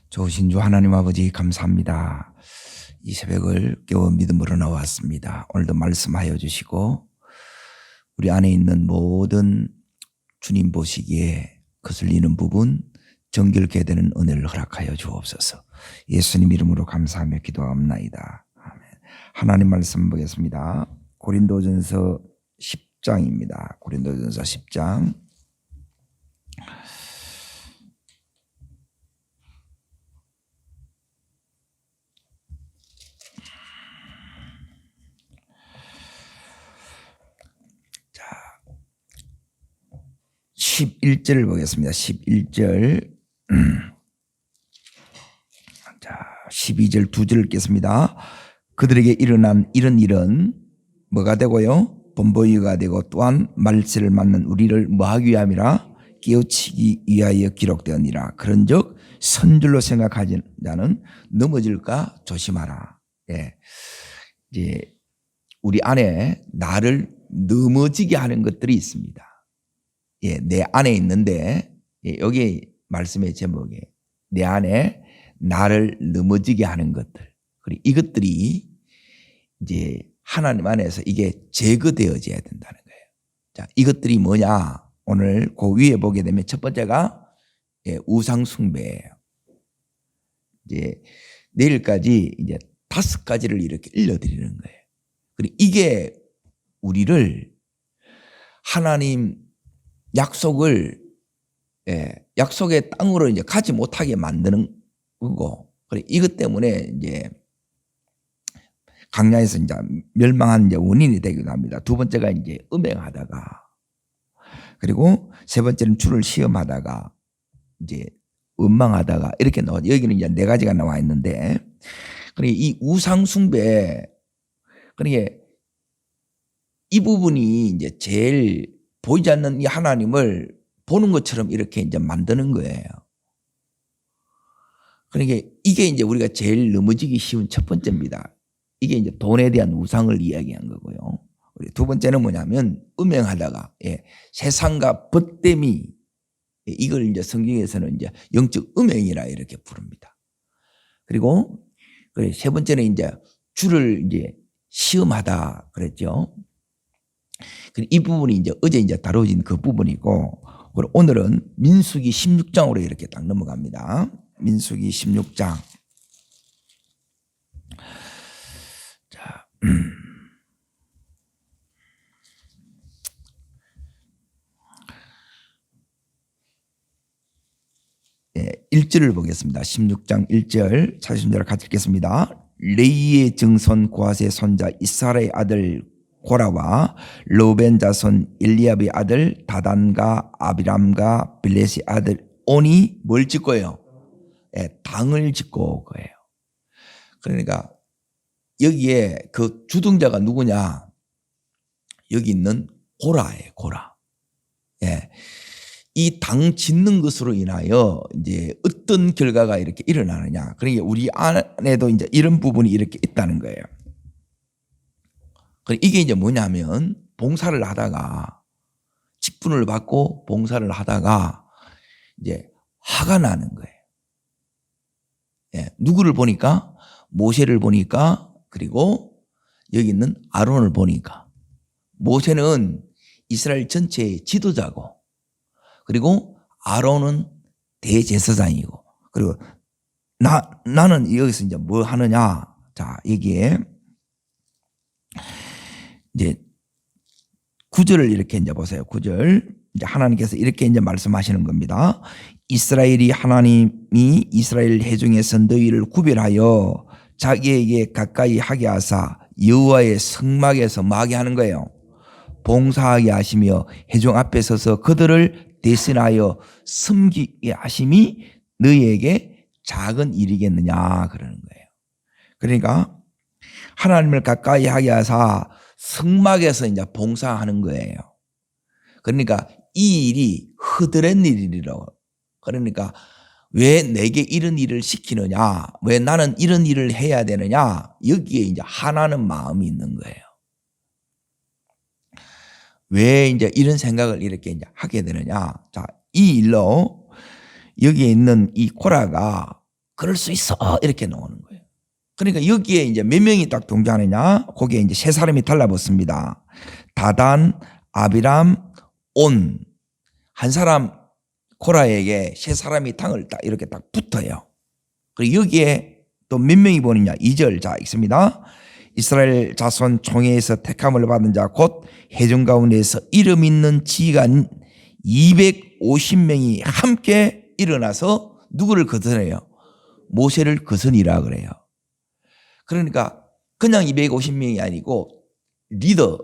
좋으신 주 하나님 아버지 감사합니다. 이 새벽을 깨워 믿음으로 나왔습니다. 오늘도 말씀하여 주시고 우리 안에 있는 모든 주님 보시기에 거슬리는 부분 정결케 되는 은혜를 허락하여 주옵소서. 예수님 이름으로 감사하며 기도합나이다. 아멘. 하나님 말씀 보겠습니다. 고린도전서 10장입니다. 고린도전서 10장. 자, 11절을 보겠습니다. 11절. 자, 12절 두 절 읽겠습니다. 그들에게 일어난 이런 일은 뭐가 되고요? 본보기가 되고 또한 말세를 맞는 우리를 뭐하기 위함이라? 깨우치기 위하여 기록되었니라. 그런즉 선줄로 생각하지 자는 넘어질까 조심하라. 예, 이제 우리 안에 나를 넘어지게 하는 것들이 있습니다. 예, 내 안에 있는데, 예, 여기 말씀의 제목에 내 안에 나를 넘어지게 하는 것들. 그리고 이것들이 이제 하나님 안에서 이게 제거되어져야 된다는 거예요. 자, 이것들이 뭐냐? 오늘 그 위에 보게 되면 첫 번째가 우상숭배예요. 이제 내일까지 이제 5가지를 이렇게 일러드리는 거예요. 그리고 이게 우리를 하나님 약속을 약속의 땅으로 이제 가지 못하게 만드는 거고, 그리고 이것 때문에 이제 강야에서 이제 멸망한 이제 원인이 되기도 합니다. 두 번째가 이제 음행하다가, 그리고 세 번째는 주를 시험하다가, 이제 원망하다가 이렇게 나와. 여기는 이제 4가지가 나와 있는데, 그러니까 이 우상숭배, 그러니까 이 부분이 이제 제일 보이지 않는 이 하나님을 보는 것처럼 이렇게 이제 만드는 거예요. 그러니까 이게 이제 우리가 제일 넘어지기 쉬운 첫 번째입니다. 이게 이제 돈에 대한 우상을 이야기한 거고요. 두 번째는 뭐냐면 음행하다가, 세상과 벗됨이, 이걸 이제 성경에서는 이제 영적 음행이라 이렇게 부릅니다. 그리고 세 번째는 이제 주를 이제 시험하다 그랬죠. 이 부분이 이제 어제 이제 다뤄진 그 부분이고, 그리고 오늘은 민수기 16장으로 이렇게 딱 넘어갑니다. 민수기 16장. 자, 1절을 보겠습니다. 16장 1절 찾으신 대로 같이 읽겠습니다. 레이의 증손 고핫의 손자 이스라엘의 아들 고라와 르우벤 자손 엘리압의 아들 다단과 아비람과 빌렛의 아들 온이 뭘 짓고요? 당을 짓고 거예요. 그러니까 여기에 그 주동자가 누구냐? 여기 있는 고라예요, 고라. 예. 이 당 짓는 것으로 인하여 이제 어떤 결과가 이렇게 일어나느냐. 그러니까 우리 안에도 이제 이런 부분이 이렇게 있다는 거예요. 이게 이제 뭐냐면 봉사를 하다가 직분을 받고 봉사를 하다가 이제 화가 나는 거예요. 예. 누구를 보니까? 모세를 보니까, 그리고 여기 있는 아론을 보니까. 모세는 이스라엘 전체의 지도자고, 그리고 아론은 대제사장이고, 그리고 나는 여기서 이제 뭐 하느냐. 자, 여기에 이제 9절을 이렇게 이제 보세요. 9절. 이제 하나님께서 이렇게 이제 말씀하시는 겁니다. 이스라엘이 하나님이 이스라엘 회중에서 너희를 구별하여 자기에게 가까이 하게 하사 여호와의 성막에서 마게 하는 거예요. 봉사하게 하시며 회중 앞에 서서 그들을 대신하여 섬기게 하심이 너희에게 작은 일이겠느냐 그러는 거예요. 그러니까 하나님을 가까이 하게 하사 성막에서 이제 봉사하는 거예요. 그러니까 이 일이 허드렛 일이라고. 그러니까 왜 내게 이런 일을 시키느냐? 왜 나는 이런 일을 해야 되느냐? 여기에 이제 하나는 마음이 있는 거예요. 왜 이제 이런 생각을 이렇게 이제 하게 되느냐? 자, 이 일로 여기에 있는 이 코라가 그럴 수 있어. 이렇게 나오는 거예요. 그러니까 여기에 이제 몇 명이 딱 동조하느냐? 거기에 이제 세 사람이 달라붙습니다. 다단, 아비람, 온. 한 사람 코라에게 세 사람이 당을 딱 이렇게 딱 붙어요. 그리고 여기에 또 몇 명이 보느냐? 2절 자 있습니다. 이스라엘 자손 총회에서 택함을 받은 자 곧 회중 가운데에서 이름 있는 지휘관 250명이 함께 일어나서 누구를 거스려요? 모세를 거스리라 그래요. 그러니까 그냥 250명이 아니고 리더,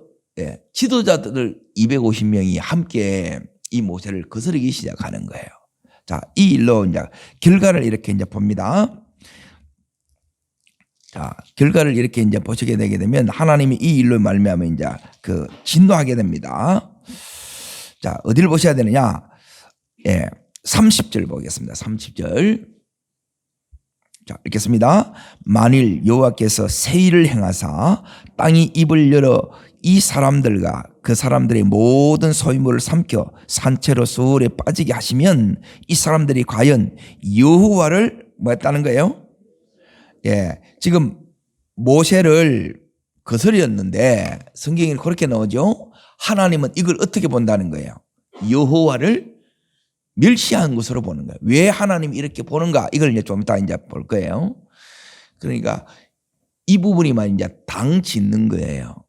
지도자들 250명이 함께 이 모세를 거스르기 시작하는 거예요. 자, 이 일로 이제 결과를 이렇게 이제 봅니다. 자, 결과를 이렇게 이제 보시게 되게 되면 하나님이 이 일로 말미암아 이제 그 진노하게 됩니다. 자, 어디를 보셔야 되느냐? 30절 보겠습니다. 30절. 자, 읽겠습니다. 만일 여호와께서 새 일을 행하사 땅이 입을 열어 이 사람들과 그 사람들의 모든 소유물을 삼켜 산채로 수월에 빠지게 하시면 이 사람들이 과연 여호와를 뭐 했다는 거예요? 지금 모세를 거스렸는데 성경에 그렇게 나오죠. 하나님은 이걸 어떻게 본다는 거예요? 여호와를 멸시한 것으로 보는 거예요. 왜 하나님이 이렇게 보는가? 이걸 이제 좀 이따 이제 볼 거예요. 그러니까 이 부분이만 이제 당 짓는 거예요.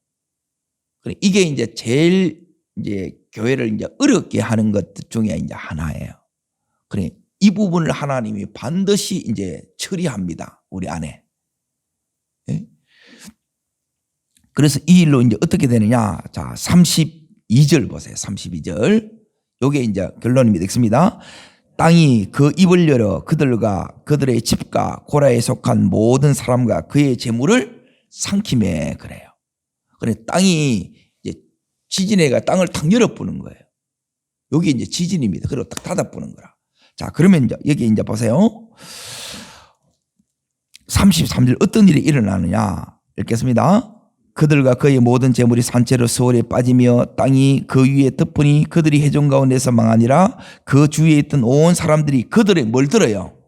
이게 이제 제일 이제 교회를 이제 어렵게 하는 것 중에 이제 하나예요. 그러니까 이 부분을 하나님이 반드시 이제 처리합니다. 우리 안에. 그래서 이 일로 이제 어떻게 되느냐? 자, 32절 보세요. 32절. 요게 이제 결론이 되겠습니다. 땅이 그 입을 열어 그들과 그들의 집과 고라에 속한 모든 사람과 그의 재물을 삼키매 그래요. 그래 땅이 이제 지진해가 땅을 탁 열어보는 거예요. 여기 이제 지진입니다. 그리고 딱 닫아보는 거라. 자, 그러면 이제 여기 이제 보세요. 33절 어떤 일이 일어나느냐? 읽겠습니다. 그들과 그의 모든 재물이 산채로 수월에 빠지며 땅이 그 위에 덮으니 그들이 회중 가운데서 망하니라. 그 주위에 있던 온 사람들이 그들의 뭘 들어요?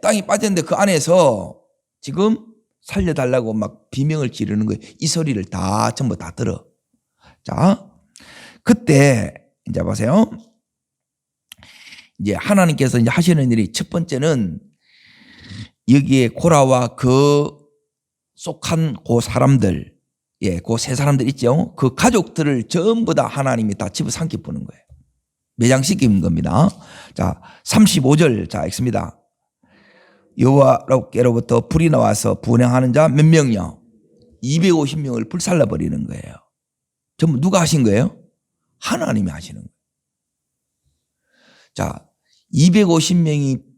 땅이 빠졌는데 그 안에서 지금 살려달라고 막 비명을 지르는 거예요. 이 소리를 다 전부 다 들어. 자, 그때 이제 보세요. 이제 하나님께서 이제 하시는 일이 첫 번째는 여기에 고라와 그 속한 그 사람들, 그 세 사람들 있죠. 그 가족들을 전부 다 하나님이 다 집어삼켜 보는 거예요. 매장시키는 겁니다. 자, 35절 자 읽습니다. 여호와께로부터 불이 나와서 분향하는 자 몇 명이요? 250명을 불살라 버리는 거예요. 전부 누가 하신 거예요? 하나님이 하시는 거예요. 자, 250명이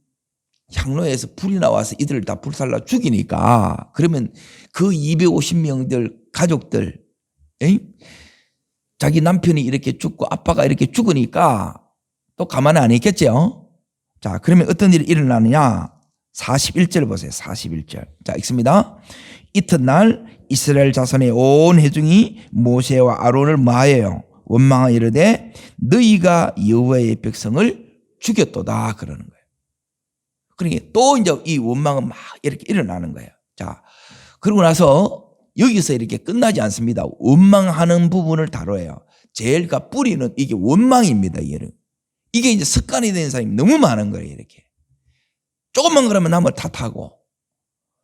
향로에서 불이 나와서 이들을 다 불살라 죽이니까 그러면 그 250명들 가족들 자기 남편이 이렇게 죽고 아빠가 이렇게 죽으니까 또 가만히 안 있겠죠. 자, 그러면 어떤 일이 일어나느냐? 41절 보세요. 41절. 자, 읽습니다. 이튿날 이스라엘 자손의 온 회중이 모세와 아론을 뭐하여요? 원망하여 이르되 너희가 여호와의 백성을 죽였도다 그러는 거예요. 그러니까 또 이제 이 원망은 막 이렇게 일어나는 거예요. 자, 그러고 나서 여기서 이렇게 끝나지 않습니다. 원망하는 부분을 다뤄요. 제일 뿌리는 이게 원망입니다. 이게 이제 습관이 된 사람이 너무 많은 거예요. 이렇게 조금만 그러면 남을 탓하고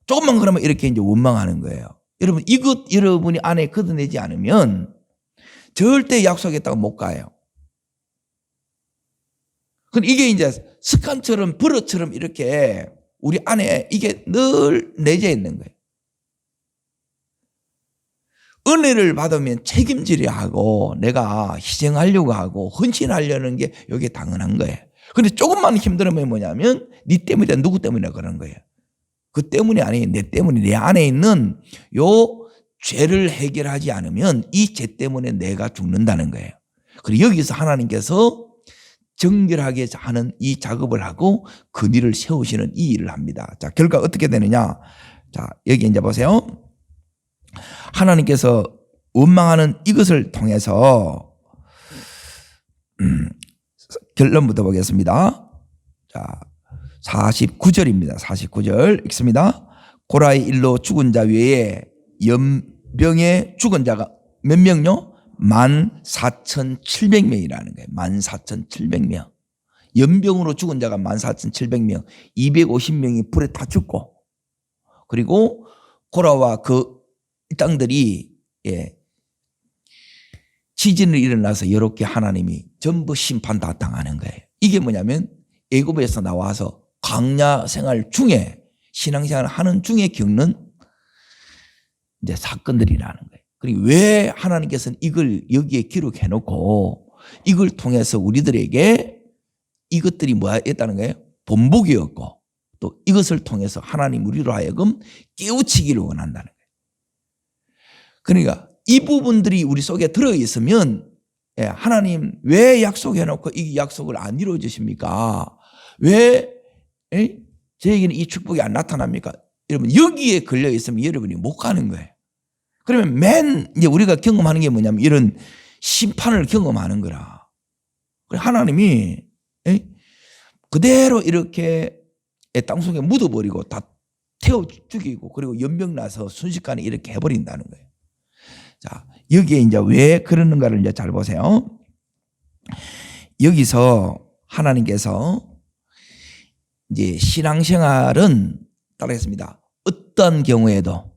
조금만 그러면 이렇게 이제 원망하는 거예요. 여러분 이것 여러분이 안에 걷어내지 않으면 절대 약속했다고 못 가요. 이게 이제 습관처럼 버릇처럼 이렇게 우리 안에 이게 늘 내재해 있는 거예요. 은혜를 받으면 책임지려 하고 내가 희생하려고 하고 헌신하려는 게 여기에 당연한 거예요. 그런데 조금만 힘들으면 뭐냐면 네 때문이다 누구 때문이다 그런 거예요. 그 때문이 아니에요. 내 때문에 내 안에 있는 요 죄를 해결하지 않으면 이 죄 때문에 내가 죽는다는 거예요. 그리고 여기서 하나님께서 정결하게 하는 이 작업을 하고 근위를 세우시는 이 일을 합니다. 자, 결과 어떻게 되느냐? 자, 여기 이제 보세요. 하나님께서 원망하는 이것을 통해서 결론부터 보겠습니다. 자, 49절입니다. 49절 읽습니다. 고라의 일로 죽은 자 외에 연병에 죽은 자가 몇 명요? 14,700명이라는 거예요. 14,700명. 연병으로 죽은 자가 14,700명, 250명이 불에 다 죽고, 그리고 고라와 그 땅들이 지진을 일어나서 이렇게 하나님이 전부 심판 다 당하는 거예요. 이게 뭐냐면 애굽에서 나와서 광야 생활 중에 신앙생활을 하는 중에 겪는 이제 사건들이라는 거예요. 그리고 왜 하나님께서는 이걸 여기에 기록해 놓고 이걸 통해서 우리들에게 이것들이 뭐였다는 거예요? 본보기였고 또 이것을 통해서 하나님 우리로 하여금 깨우치기를 원한다는 거예요. 그러니까 이 부분들이 우리 속에 들어있으면 하나님 왜 약속해 놓고 이 약속을 안 이루어 주십니까? 왜 저에게는 이 축복이 안 나타납니까? 여러분 여기에 걸려 있으면 여러분이 못 가는 거예요. 그러면 이제 우리가 경험하는 게 뭐냐면 이런 심판을 경험하는 거라. 하나님이 그대로 이렇게 땅속에 묻어버리고 다 태워 죽이고 그리고 연병 나서 순식간에 이렇게 해버린다는 거예요. 자, 여기에 이제 왜 그러는가를 이제 잘 보세요. 여기서 하나님께서 이제 신앙생활은 따르겠습니다. 어떤 경우에도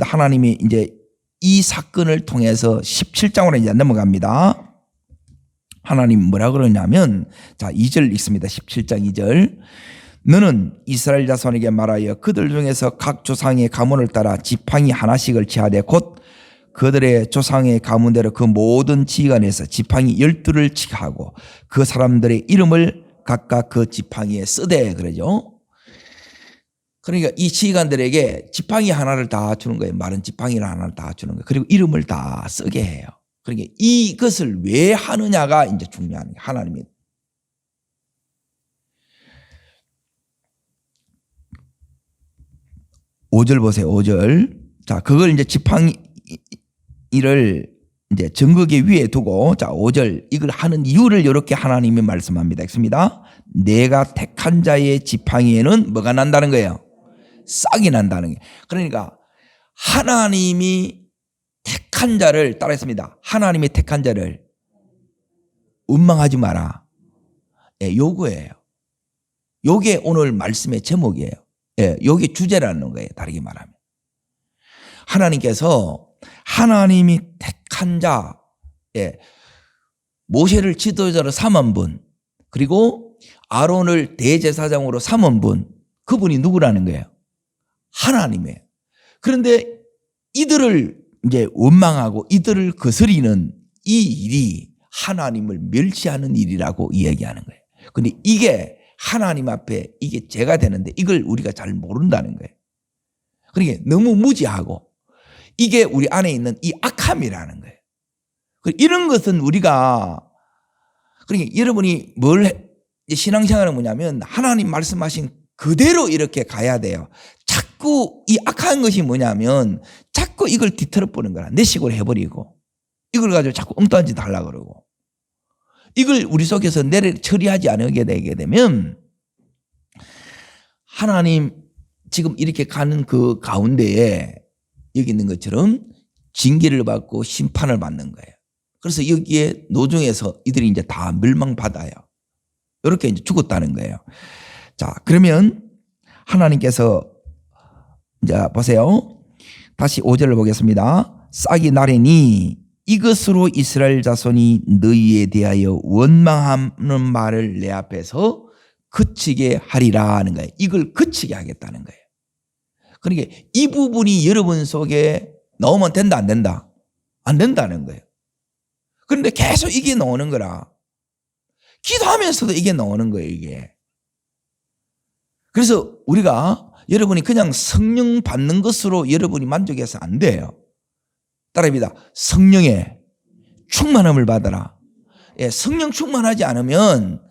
하나님이 이제 이 사건을 통해서 17장으로 이제 넘어갑니다. 하나님 뭐라 그러냐면, 자, 2절 읽습니다. 17장 2절. 너는 이스라엘 자손에게 말하여 그들 중에서 각 조상의 가문을 따라 지팡이 하나씩을 취하되 곧 그들의 조상의 가문대로 그 모든 지휘관에서 지팡이 12를 취하고 그 사람들의 이름을 각각 그 지팡이에 쓰되 그러죠. 그러니까 이 지휘관들에게 지팡이 하나를 다 주는 거예요. 마른 지팡이를 하나를 다 주는 거예요. 그리고 이름을 다 쓰게 해요. 그러니까 이것을 왜 하느냐가 이제 중요한 거예요. 하나님이. 5절 보세요. 5절. 자, 그걸 이제 지팡이를 이제 증거기 위에 두고, 자, 5절. 이걸 하는 이유를 이렇게 하나님이 말씀합니다. 읽습니다. 내가 택한 자의 지팡이에는 뭐가 난다는 거예요? 싹이 난다는 거예요. 그러니까 하나님이 택한 자를 따라했습니다. 하나님이 택한 자를 원망하지 마라. 요거예요. 요게 오늘 말씀의 제목이에요. 요게 주제라는 거예요. 다르게 말하면. 하나님께서 하나님이 택한 자, 모세를 지도자로 삼은 분, 그리고 아론을 대제사장으로 삼은 분, 그분이 누구라는 거예요? 하나님이에요. 그런데 이들을 이제 원망하고 이들을 거스리는 이 일이 하나님을 멸시하는 일이라고 이야기하는 거예요. 그런데 이게 하나님 앞에 이게 죄가 되는데 이걸 우리가 잘 모른다는 거예요. 그러니까 너무 무지하고 이게 우리 안에 있는 이 악함이라는 거예요. 이런 것은 우리가, 그러니까 여러분이 신앙생활은 뭐냐면 하나님 말씀하신 그대로 이렇게 가야 돼요. 자꾸 이 악한 것이 뭐냐면 자꾸 이걸 뒤틀어 보는 거야. 내 식으로 해버리고 이걸 가지고 자꾸 엉뚱한 짓 하려고 그러고 이걸 우리 속에서 처리하지 않게 되게 되면 하나님 지금 이렇게 가는 그 가운데에 여기 있는 것처럼 징계를 받고 심판을 받는 거예요. 그래서 여기에 노중에서 이들이 이제 다 멸망받아요. 이렇게 이제 죽었다는 거예요. 자, 그러면 하나님께서 이제 보세요. 다시 5절을 보겠습니다. 싹이 나리니 이것으로 이스라엘 자손이 너희에 대하여 원망하는 말을 내 앞에서 그치게 하리라 하는 거예요. 이걸 그치게 하겠다는 거예요. 그러니까 이 부분이 여러분 속에 나오면 된다 안 된다? 안 된다는 거예요. 그런데 계속 이게 나오는 거라. 기도하면서도 이게 나오는 거예요, 이게. 그래서 우리가 여러분이 그냥 성령 받는 것으로 여러분이 만족해서 안 돼요. 따라합니다. 성령의 충만함을 받아라. 성령 충만하지 않으면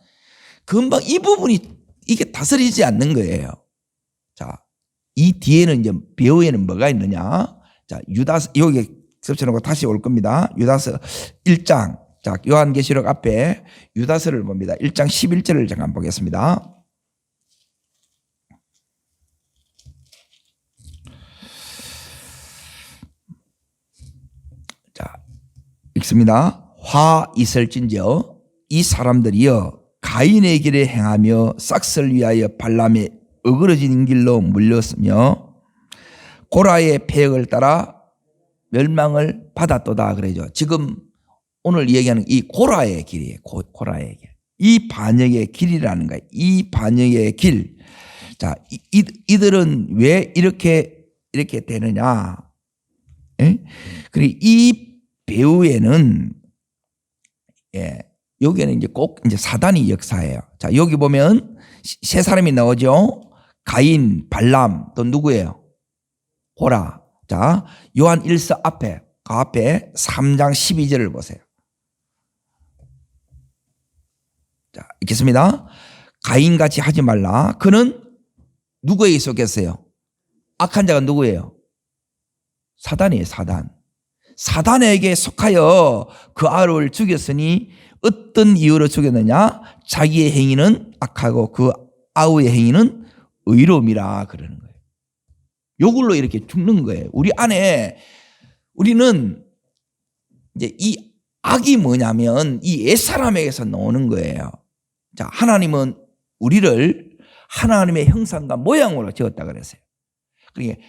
금방 이 부분이 이게 다스리지 않는 거예요. 자, 이 뒤에는 이제 배후에는 뭐가 있느냐? 자, 유다서 여기 겹쳐놓고 다시 올 겁니다. 유다서 1장 자, 요한계시록 앞에 유다서를 봅니다. 1장 11절을 잠깐 보겠습니다. 자, 읽습니다. 화 있을진저 이 사람들이여 가인의 길에 행하며 싹을 위하여 발람의 어그러진 길로 물렸으며 고라의 패역을 따라 멸망을 받았도다 그러죠. 지금 오늘 얘기하는 이 고라의 길이에요. 고라의 길. 이 반역의 길이라는 거예요. 이 반역의 길. 자, 이들은 왜 이렇게 되느냐? 예? 그리고 이 배후에는 여기에는 이제 꼭 이제 사단이 역사예요. 자, 여기 보면 세 사람이 나오죠. 가인, 발람, 또 누구예요? 고라. 자, 요한 1서 앞에, 그 앞에 3장 12절을 보세요. 자, 읽겠습니다. 가인같이 하지 말라. 그는 누구에게 속했어요? 악한 자가 누구예요? 사단이에요, 사단. 사단에게 속하여 그 아우를 죽였으니 어떤 이유로 죽였느냐? 자기의 행위는 악하고 그 아우의 행위는 의로움이라 그러는 거예요. 요걸로 이렇게 죽는 거예요. 우리 안에 우리는 이제 이 악이 뭐냐면 이 옛사람에게서 나오는 거예요. 자, 하나님은 우리를 하나님의 형상과 모양으로 지었다 그랬어요. 그러니까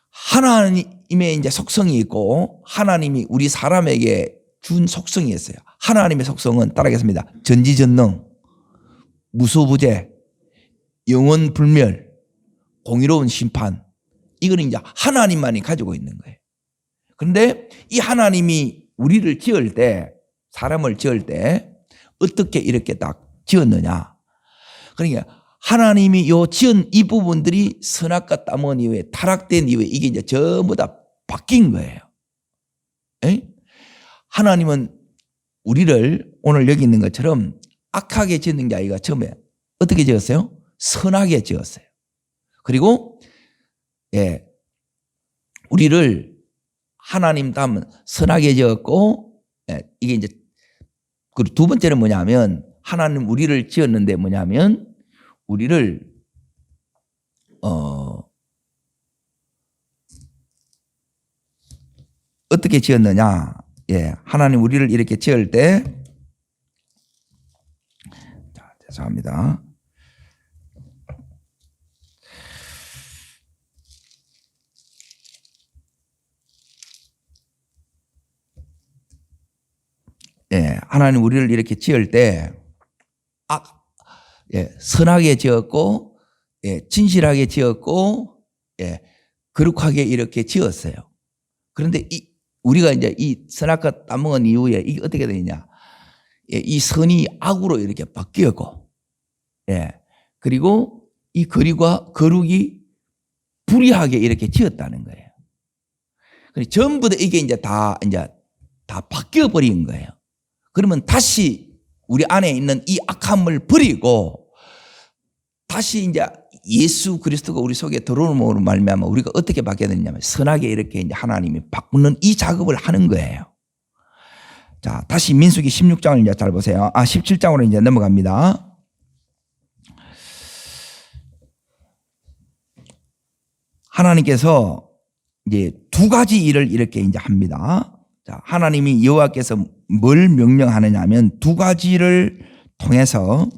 하나님의 이제 속성이 있고 하나님이 우리 사람에게 준 속성이 있어요. 하나님의 속성은 따라하겠습니다. 전지전능, 무소부재, 영원불멸, 공의로운 심판. 이거는 이제 하나님만이 가지고 있는 거예요. 그런데 이 하나님이 우리를 지을 때, 사람을 지을 때 어떻게 이렇게 딱 지었느냐. 그러니까 하나님이 요 지은 이 부분들이 선악과 따먹은 이후에 타락된 이후에 이게 이제 전부 다 바뀐 거예요. 에? 하나님은 우리를 오늘 여기 있는 것처럼 악하게 지은 게 아니라 처음에 어떻게 지었어요? 선하게 지었어요. 그리고 우리를 하나님 닮은 선하게 지었고 이게 이제 그리고 두 번째는 뭐냐면 하나님 우리를 지었는데 뭐냐면 우리를 어떻게 지었느냐? 하나님 우리를 이렇게 지을 때, 자, 죄송합니다. 하나님 우리를 이렇게 지을 때, 선하게 지었고, 진실하게 지었고, 거룩하게 이렇게 지었어요. 그런데 우리가 이제 이 선악과 따먹은 이후에 이게 어떻게 되느냐. 이 선이 악으로 이렇게 바뀌었고, 그리고 이 거룩이 불의하게 이렇게 지었다는 거예요. 전부 다 이게 이제 다 바뀌어 버린 거예요. 그러면 다시 우리 안에 있는 이 악함을 버리고 다시 이제 예수 그리스도가 우리 속에 들어옴으로 말미암아 우리가 어떻게 바뀌어야 되냐면 선하게 이렇게 이제 하나님이 바꾸는 이 작업을 하는 거예요. 자, 다시 민수기 16장을 이제 잘 보세요. 17장으로 이제 넘어갑니다. 하나님께서 이제 두 가지 일을 이렇게 이제 합니다. 자, 하나님이 여호와께서 뭘 명령하느냐 하면 두 가지를 통해서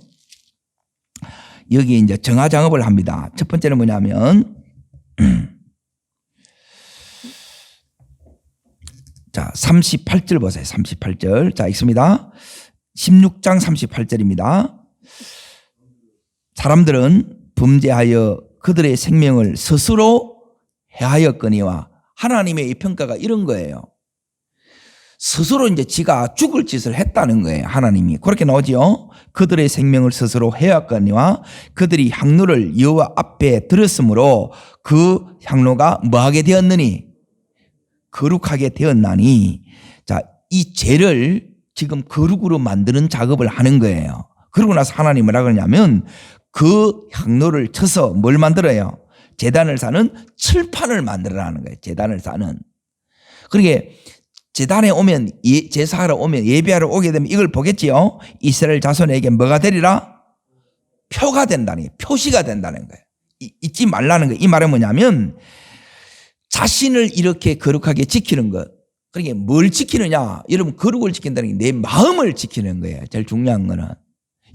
여기 이제 정화 작업을 합니다. 첫 번째는 뭐냐면 자, 38절 보세요. 38절. 자, 읽습니다. 16장 38절입니다. 사람들은 범죄하여 그들의 생명을 스스로 해하였거니와 하나님의 이 평가가 이런 거예요. 스스로 이제 지가 죽을 짓을 했다는 거예요. 하나님이. 그렇게 나오죠. 그들의 생명을 스스로 해왔거니와 그들이 향로를 여호와 앞에 들었으므로 그 향로가 뭐하게 되었느니? 거룩하게 되었나니. 자, 이 죄를 지금 거룩으로 만드는 작업을 하는 거예요. 그러고 나서 하나님이 뭐라 그러냐면 그 향로를 쳐서 뭘 만들어요? 제단을 사는 철판을 만들어라는 거예요. 제단을 사는. 그러게 제단에 오면 제사하러 오면 예배하러 오게 되면 이걸 보겠지요. 이스라엘 자손에게 뭐가 되리라? 표가 된다는 거예요. 표시가 된다는 거예요. 잊지 말라는 거예요. 이 말은 뭐냐면 자신을 이렇게 거룩하게 지키는 것. 그러니까 뭘 지키느냐? 여러분 거룩을 지킨다는 게 내 마음을 지키는 거예요. 제일 중요한 거는.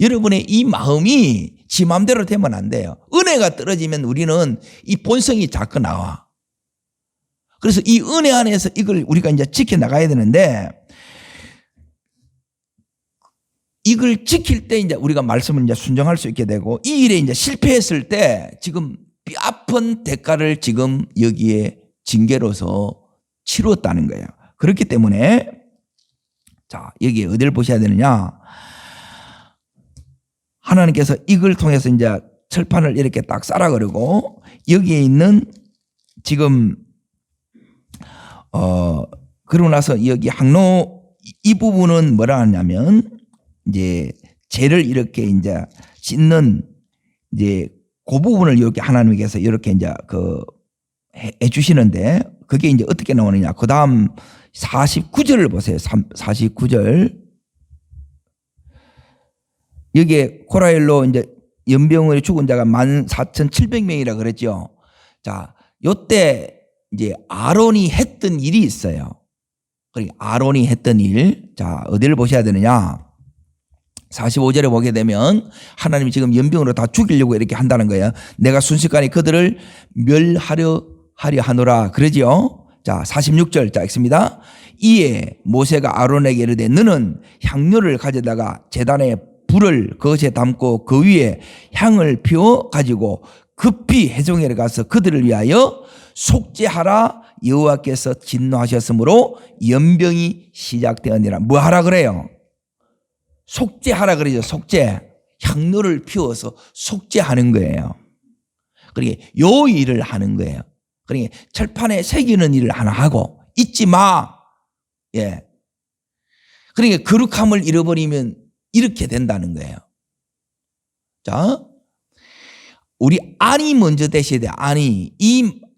여러분의 이 마음이 지 마음대로 되면 안 돼요. 은혜가 떨어지면 우리는 이 본성이 자꾸 나와. 그래서 이 은혜 안에서 이걸 우리가 이제 지켜나가야 되는데 이걸 지킬 때 이제 우리가 말씀을 이제 순종할 수 있게 되고 이 일에 이제 실패했을 때 지금 뼈아픈 대가를 지금 여기에 징계로서 치루었다는 거예요. 그렇기 때문에 자, 여기 어디를 보셔야 되느냐? 하나님께서 이걸 통해서 이제 철판을 이렇게 딱 쌓아 그러고 여기에 있는 지금 그러고 나서 여기 항로 이 부분은 뭐라 하냐면 이제 죄를 이렇게 이제 씻는 이제 그 부분을 이렇게 하나님께서 이렇게 이제 해 주시는데 그게 이제 어떻게 나오느냐. 그 다음 49절을 보세요. 49절. 여기에 코라일로 이제 연병으로 죽은 자가 14,700명이라 그랬죠. 자, 요때 이제 아론이 했던 일이 있어요. 그러니까 아론이 했던 일. 자, 어디를 보셔야 되느냐. 45절에 보게 되면 하나님이 지금 연병으로 다 죽이려고 이렇게 한다는 거예요. 내가 순식간에 그들을 멸하려 하노라 그러지요. 자, 46절 자 읽습니다. 이에 모세가 아론에게 이르되 너는 향료를 가져다가 제단에 불을 그것에 담고 그 위에 향을 피워 가지고 급히 회중에 가서 그들을 위하여 속죄하라. 여호와께서 진노하셨으므로 연병이 시작되었니라. 뭐 하라 그래요? 속죄하라 그러죠. 속죄. 향료를 피워서 속죄하는 거예요. 그러니까 요 일을 하는 거예요. 그러니까 철판에 새기는 일을 하나 하고 잊지 마. 예. 그러니까 거룩함을 잃어버리면 이렇게 된다는 거예요. 자, 우리 안이 먼저 되셔야 돼요. 안이.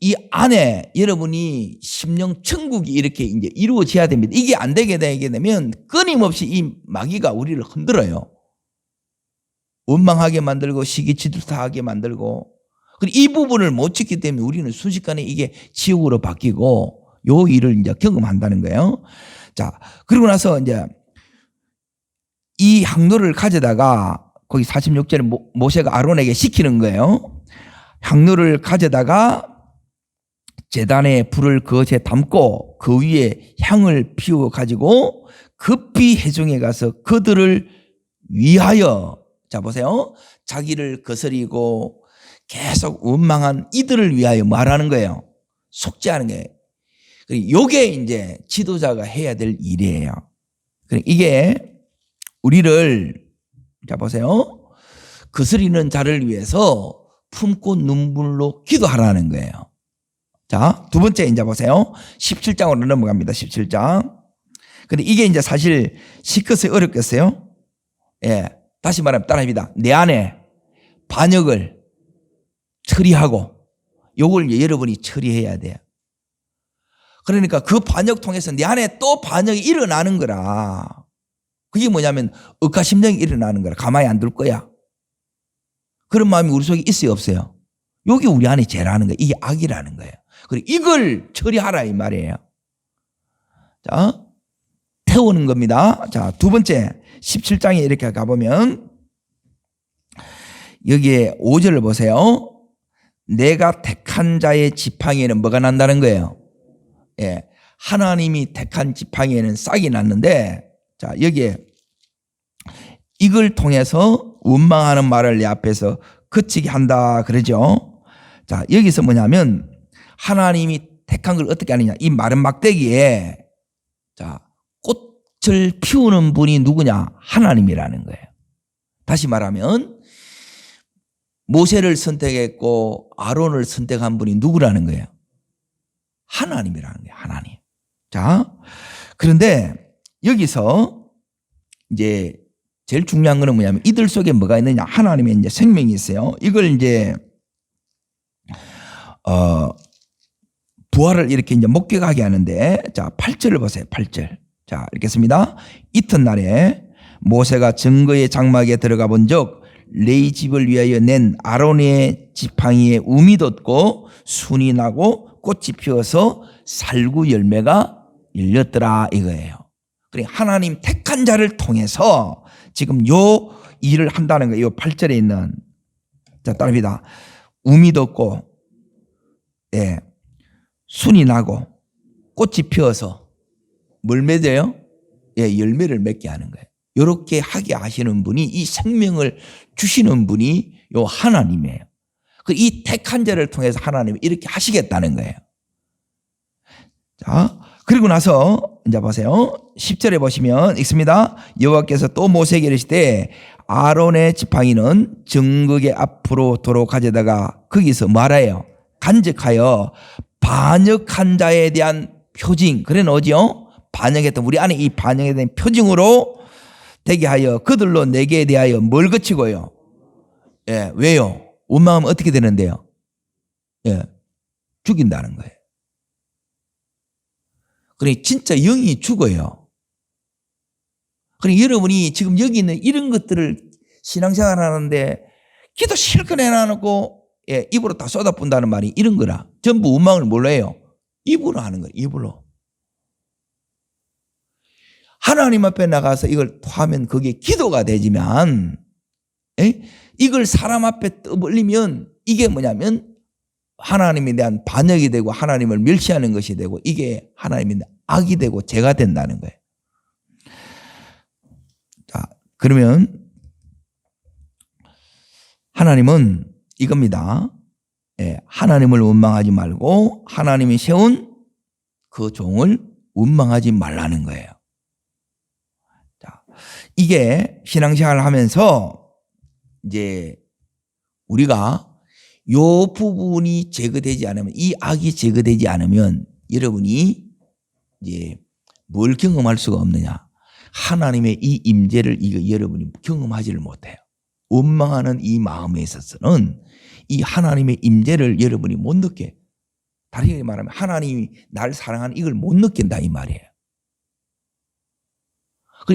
이 안에 여러분이 심령 천국이 이렇게 이제 이루어져야 됩니다. 이게 안 되게 되면 끊임없이 이 마귀가 우리를 흔들어요. 원망하게 만들고 시기질투하게 만들고. 그리고 이 부분을 못 지키기 때문에 우리는 순식간에 이게 지옥으로 바뀌고 요 일을 이제 경험한다는 거예요. 자, 그리고 나서 이제 이 향로를 가져다가 거기 46절에 모세가 아론에게 시키는 거예요. 향로를 가져다가 제단에 불을 그것에 담고 그 위에 향을 피워 가지고 급히 회중에 가서 그들을 위하여 자 보세요. 자기를 거스리고 계속 원망한 이들을 위하여 말하는 거예요. 속죄하는 거예요. 이게 이제 지도자가 해야 될 일이에요. 이게 우리를 자 보세요. 거스리는 자를 위해서 품고 눈물로 기도하라는 거예요. 자, 두 번째 이제 보세요. 17장으로 넘어갑니다. 17장. 근데 이게 이제 사실 시컷이 어렵겠어요? 예. 다시 말하면 따라합니다. 내 안에 반역을 처리하고 요걸 여러분이 처리해야 돼요. 그러니까 그 반역 통해서 내 안에 또 반역이 일어나는 거라. 그게 뭐냐면 억하심령이 일어나는 거라. 가만히 안 둘 거야. 그런 마음이 우리 속에 있어요, 없어요? 여기 우리 안에 죄라는 거예요. 이게 악이라는 거예요. 그리고 이걸 처리하라 이 말이에요. 자, 태우는 겁니다. 자, 두 번째 17장에 이렇게 가보면 여기에 5절을 보세요. 내가 택한 자의 지팡이에는 뭐가 난다는 거예요? 예, 하나님이 택한 지팡이에는 싹이 났는데 자, 여기에 이걸 통해서 원망하는 말을 내 앞에서 그치게 한다 그러죠. 자, 여기서 뭐냐면 하나님이 택한 걸 어떻게 하느냐. 이 마른 막대기에 자, 꽃을 피우는 분이 누구냐? 하나님이라는 거예요. 다시 말하면 모세를 선택했고 아론을 선택한 분이 누구라는 거예요? 하나님이라는 거예요. 하나님. 자, 그런데 여기서 이제 제일 중요한 거는 뭐냐면 이들 속에 뭐가 있느냐? 하나님의 이제 생명이 있어요. 이걸 이제 부활을 이렇게 이제 목격하게 하는데, 자, 8절을 보세요. 8절. 자, 읽겠습니다. 이튿날에 모세가 증거의 장막에 들어가 본즉 레위 집을 위하여 낸 아론의 지팡이에 움이 돋고 순이 나고 꽃이 피어서 살구 열매가 열렸더라 이거예요. 그러니까 하나님 택한 자를 통해서 지금 요 일을 한다는 거예요. 요 8절에 있는, 자, 따릅니다. 움이 돋고, 예, 순이 나고 꽃이 피어서 뭘 맺어요? 예, 열매를 맺게 하는 거예요. 이렇게 하게 하시는 분이, 이 생명을 주시는 분이 요 하나님이에요. 이 택한 자를 통해서 하나님이 이렇게 하시겠다는 거예요. 자, 그리고 나서 이제 보세요. 10절에 보시면 읽습니다. 여호와께서 또 모세에게 이르시되 아론의 지팡이는 증거궤 앞으로 도로 가져다가 거기서 말하여 간직하여 반역한 자에 대한 표징, 그래 어디요? 반역했던 우리 안에 이 반역에 대한 표징으로 되게 하여 그들로 내게 대하여 뭘 그치고요? 예, 왜요? 원망하면 어떻게 되는데요? 예, 죽인다는 거예요. 그러니 진짜 영이 죽어요. 그러니 여러분이 지금 여기 있는 이런 것들을 신앙생활 하는데 기도 실컷 해놔놓고, 예, 입으로 다 쏟아붓는다는 말이 이런 거라. 전부 원망을 뭘로 해요? 입으로 하는 거예요. 입으로. 하나님 앞에 나가서 이걸 토하면 그게 기도가 되지만, 예? 이걸 사람 앞에 떠벌리면 이게 뭐냐면 하나님에 대한 반역이 되고 하나님을 멸시하는 것이 되고 이게 하나님의 악이 되고 죄가 된다는 거예요. 자, 그러면 하나님은 이겁니다. 예, 하나님을 원망하지 말고 하나님이 세운 그 종을 원망하지 말라는 거예요. 자, 이게 신앙생활을 하면서 이제 우리가 요 부분이 제거되지 않으면, 이 악이 제거되지 않으면 여러분이 이제 뭘 경험할 수가 없느냐? 하나님의 이 임재를 여러분이 경험하지를 못해요. 원망하는 이 마음에 있어서는 이 하나님의 임재를 여러분이 못 느껴요. 다르게 말하면 하나님이 날 사랑하는 이걸 못 느낀다 이 말이에요.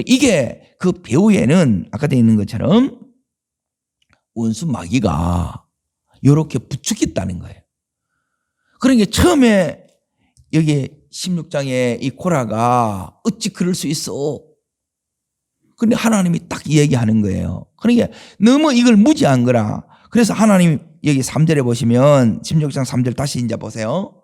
이게 그 배후에는 아까 되어 있는 것처럼 원수 마귀가 이렇게 부추겼다는 거예요. 그러니까 처음에 여기 16장에 이 고라가 어찌 그럴 수 있어? 근데 하나님이 딱 얘기하는 거예요. 그러니까 너무 이걸 무지한 거라. 그래서 하나님이 여기 3절에 보시면 16장 3절 다시 이제 보세요.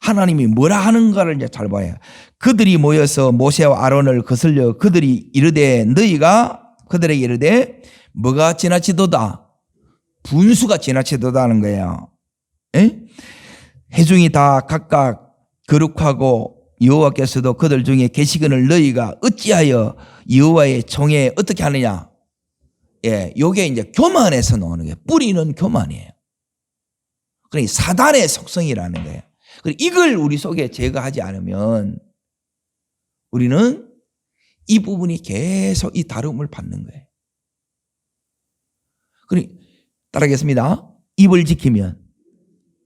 하나님이 뭐라 하는가를 이제 잘 봐요. 그들이 모여서 모세와 아론을 거슬려 그들이 이르되 너희가 그들에게 이르되 뭐가 지나치도다? 분수가 지나치도다 하는 거예요. 에? 회중이 다 각각 거룩하고 여호와께서도 그들 중에 계시거늘 너희가 어찌하여 여호와의 총에 어떻게 하느냐? 예, 요게 이제 교만에서 나오는 거예요. 뿌리는 교만이에요. 그러니까 사단의 속성이라는 거예요. 그리고 이걸 우리 속에 제거하지 않으면 우리는 이 부분이 계속 이 다름을 받는 거예요. 그리고 따라하겠습니다. 입을 지키면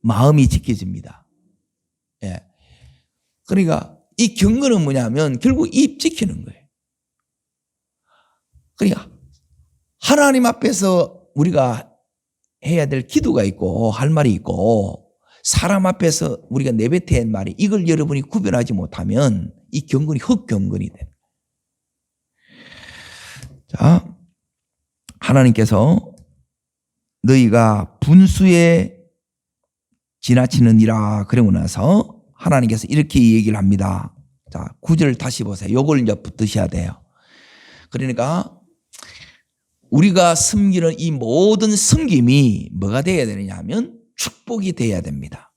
마음이 지켜집니다. 예. 그러니까 이 경건은 뭐냐면 결국 입 지키는 거예요. 그러니까 하나님 앞에서 우리가 해야 될 기도가 있고 할 말이 있고 사람 앞에서 우리가 내뱉어야 할 말이, 이걸 여러분이 구별하지 못하면 이 경건이 흑경건이 돼요. 자, 하나님께서 너희가 분수에 지나치느니라 그러고 나서 하나님께서 이렇게 얘기를 합니다. 자, 9절 다시 보세요. 요걸 이제 붙드셔야 돼요. 그러니까 우리가 섬기는 이 모든 섬김이 뭐가 되어야 되느냐 하면 축복이 되어야 됩니다.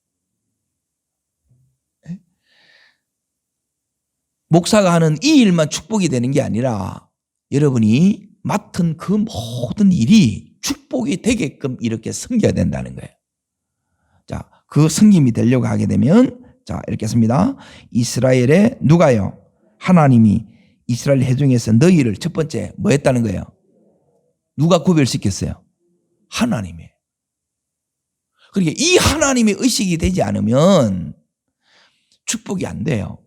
목사가 하는 이 일만 축복이 되는 게 아니라 여러분이 맡은 그 모든 일이 축복이 되게끔 이렇게 섬겨야 된다는 거예요. 자, 그 섬김이 되려고 하게 되면, 자, 이렇게 씁니다. 이스라엘의 누가요? 하나님이 이스라엘 회중에서 너희를 첫 번째 뭐 했다는 거예요? 누가 구별시켰어요? 하나님이. 그러니까 이 하나님의 의식이 되지 않으면 축복이 안 돼요.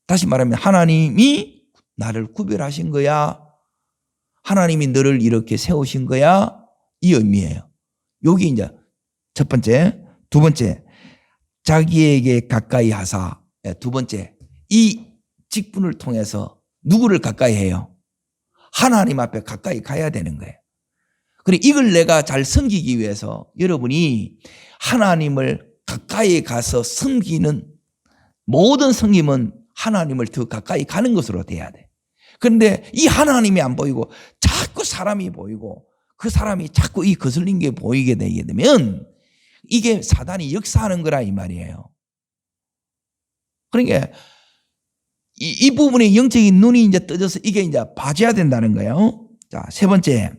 다시 말하면 하나님이 나를 구별하신 거야. 하나님이 너를 이렇게 세우신 거야. 이 의미예요. 여기 이제 첫 번째, 두 번째, 자기에게 가까이 하사. 두 번째, 이 직분을 통해서 누구를 가까이 해요? 하나님 앞에 가까이 가야 되는 거예요. 그리고 이걸 내가 잘 섬기기 위해서 여러분이 하나님을 가까이 가서 섬기는 모든 섬김은 하나님을 더 가까이 가는 것으로 돼야 돼. 그런데 이 하나님이 안 보이고 자꾸 사람이 보이고 그 사람이 자꾸 이 거슬린 게 보이게 되게 되면 이게 사단이 역사하는 거라 이 말이에요. 그러니까 이 부분에 영적인 눈이 이제 떠져서 이게 이제 봐줘야 된다는 거예요. 자, 세 번째.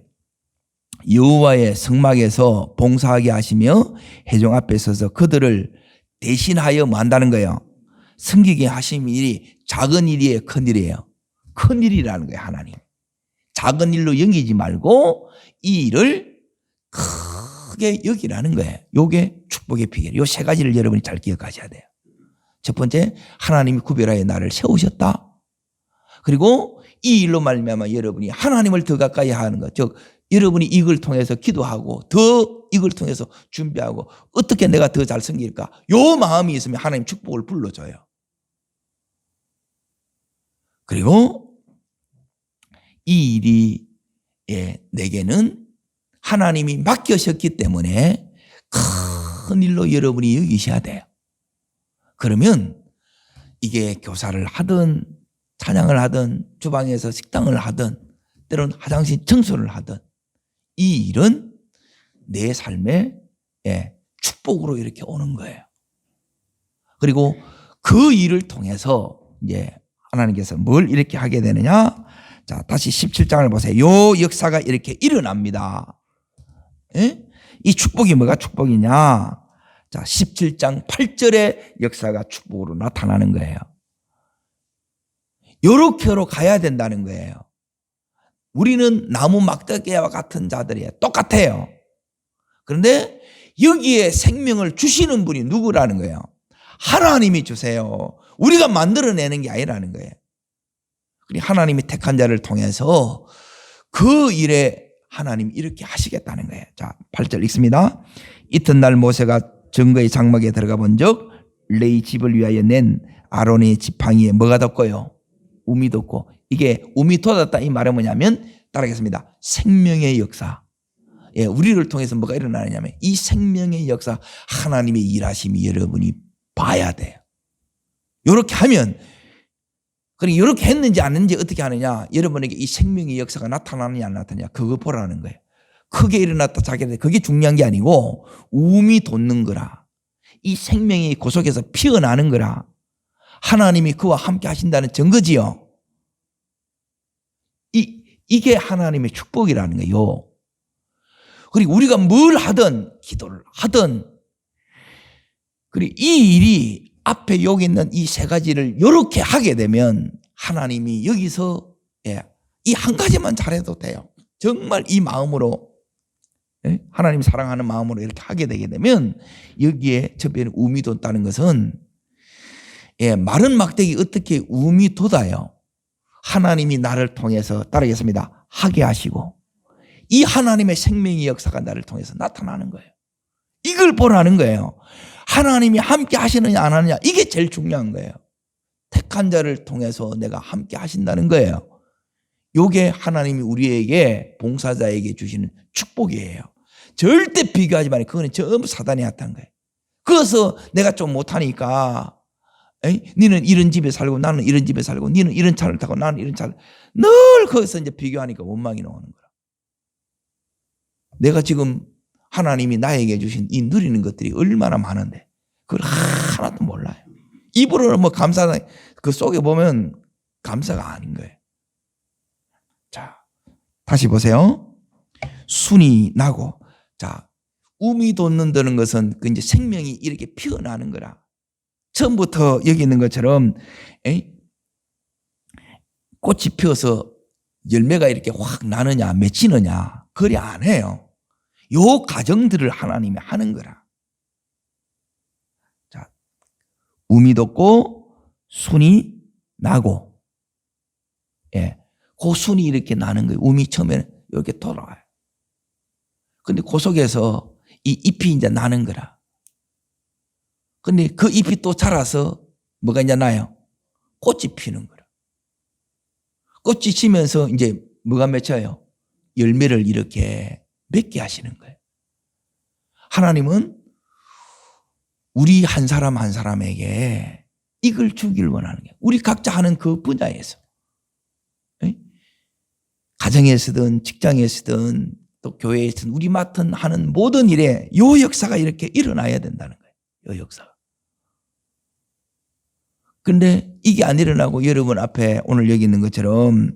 여호와의 성막에서 봉사하게 하시며 회중 앞에 서서 그들을 대신하여 뭐 한다는 거예요. 섬기게 하신 일이 작은 일이에요, 큰 일이에요? 큰 일이라는 거예요, 하나님. 작은 일로 여기지 말고 이 일을 크게 여기라는 거예요. 요게 축복의 비결. 요 세 가지를 여러분이 잘 기억하셔야 돼요. 첫 번째, 하나님이 구별하여 나를 세우셨다. 그리고 이 일로 말미암아 여러분이 하나님을 더 가까이 하는 것. 즉 여러분이 이걸 통해서 기도하고 더 이걸 통해서 준비하고 어떻게 내가 더 잘 섬길까? 요 마음이 있으면 하나님 축복을 불러줘요. 그리고 이 일이 내게는 하나님이 맡겨셨기 때문에 큰 일로 여러분이 여기셔야 돼요. 그러면 이게 교사를 하든 찬양을 하든 주방에서 식당을 하든 때로는 화장실 청소를 하든 이 일은 내 삶의 축복으로 이렇게 오는 거예요. 그리고 그 일을 통해서 이제 하나님께서 뭘 이렇게 하게 되느냐? 자, 다시 17장을 보세요. 요 역사가 이렇게 일어납니다. 이 축복이 뭐가 축복이냐? 자, 17장 8절의 역사가 축복으로 나타나는 거예요. 요렇게로 가야 된다는 거예요. 우리는 나무 막대기와 같은 자들이에요. 똑같아요. 그런데 여기에 생명을 주시는 분이 누구라는 거예요? 하나님이 주세요. 우리가 만들어내는 게 아니라는 거예요. 하나님이 택한 자를 통해서 그 일에 하나님이 이렇게 하시겠다는 거예요. 자, 8절 읽습니다. 이튿날 모세가 증거의 장막에 들어가 본즉 레위 집을 위하여 낸 아론의 지팡이에 뭐가 돋고요? 우미 돋고. 이게 우미 돋았다 이 말은 뭐냐면 따라하겠습니다. 생명의 역사. 우리를 통해서 뭐가 일어나느냐면 이 생명의 역사 하나님의 일하심이 여러분이 봐야 돼요. 이렇게 하면 그리고 이렇게 했는지 안 했는지 어떻게 하느냐? 여러분에게 이 생명의 역사가 나타나느냐 안 나타나느냐 그거 보라는 거예요. 크게 일어났다 작게 그게 중요한 게 아니고 우미 돋는 거라. 이 생명이 그 속에서 피어나는 거라. 하나님이 그와 함께 하신다는 증거지요. 이게 하나님의 축복이라는 거예요. 그리고 우리가 뭘 하든 기도를 하든 그리고 이 일이 앞에 여기 있는 이 세 가지를 이렇게 하게 되면 하나님이 여기서 이 한 가지만 잘해도 돼요. 정말 이 마음으로 하나님 사랑하는 마음으로 이렇게 하게 되게 되면 여기에 저변에 우미 돋다는 것은 마른 막대기 어떻게 우미 돋아요? 하나님이 나를 통해서 따르겠습니다. 하게 하시고 이 하나님의 생명의 역사가 나를 통해서 나타나는 거예요. 이걸 보라는 거예요. 하나님이 함께 하시느냐 안 하느냐 이게 제일 중요한 거예요. 택한 자를 통해서 내가 함께 하신다는 거예요. 이게 하나님이 우리에게 봉사자에게 주시는 축복이에요. 절대 비교하지 말아요. 그거는 전부 사단이 했다는 거예요. 그래서 내가 좀 못하니까 니는 이런 집에 살고 나는 이런 집에 살고 니는 이런 차를 타고 나는 이런 차를 늘 거기서 이제 비교하니까 원망이 나오는 거야. 내가 지금 하나님이 나에게 주신 이 누리는 것들이 얼마나 많은데 그걸 하나도 몰라요. 입으로는 뭐 감사 그 속에 보면 감사가 아닌 거예요. 자, 다시 보세요. 순이 나고 자, 우미 돋는다는 것은 그 이제 생명이 이렇게 피어나는 거라. 처음부터 여기 있는 것처럼 꽃이 피어서 열매가 이렇게 확 나느냐 맺히느냐 그리 안 해요. 요 과정들을 하나님이 하는 거라. 자, 우미 돋고 순이 나고, 예, 그 순이 이렇게 나는 거예요. 음이 처음에는 이렇게 돌아가요. 근데 그 속에서 이 잎이 이제 나는 거라. 근데 그 잎이 또 자라서 뭐가 이제 나요? 꽃이 피는 거라. 꽃이 지면서 이제 뭐가 맺혀요? 열매를 이렇게 맺게 하시는 거예요. 하나님은 우리 한 사람 한 사람에게 이걸 주기를 원하는 거예요. 우리 각자 하는 그 분야에서. 가정에서든 직장에서든 또 교회에서든 우리 맡은 하는 모든 일에 요 역사가 이렇게 일어나야 된다는 거예요. 요 역사가. 근데 이게 안 일어나고 여러분 앞에 오늘 여기 있는 것처럼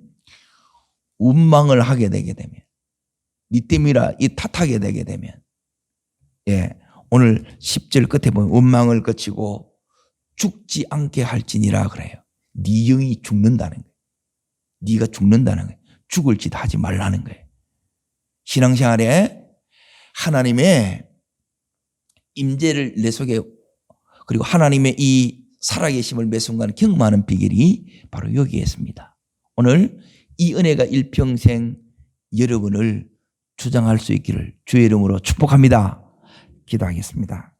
운망을 하게 되게 되면, 니 때문이라 이 탓하게 되게 되면, 예, 오늘 10절 끝에 보면 운망을 거치고 죽지 않게 할지니라 그래요. 네 영이 죽는다는 거예요. 네가 죽는다는 거예요. 죽을 짓 하지 말라는 거예요. 신앙생활에 하나님의 임재를 내 속에, 그리고 하나님의 이 살아계심을 매 순간 경험하는 비결이 바로 여기에 있습니다. 오늘 이 은혜가 일평생 여러분을 주장할 수 있기를 주의 이름으로 축복합니다. 기도하겠습니다.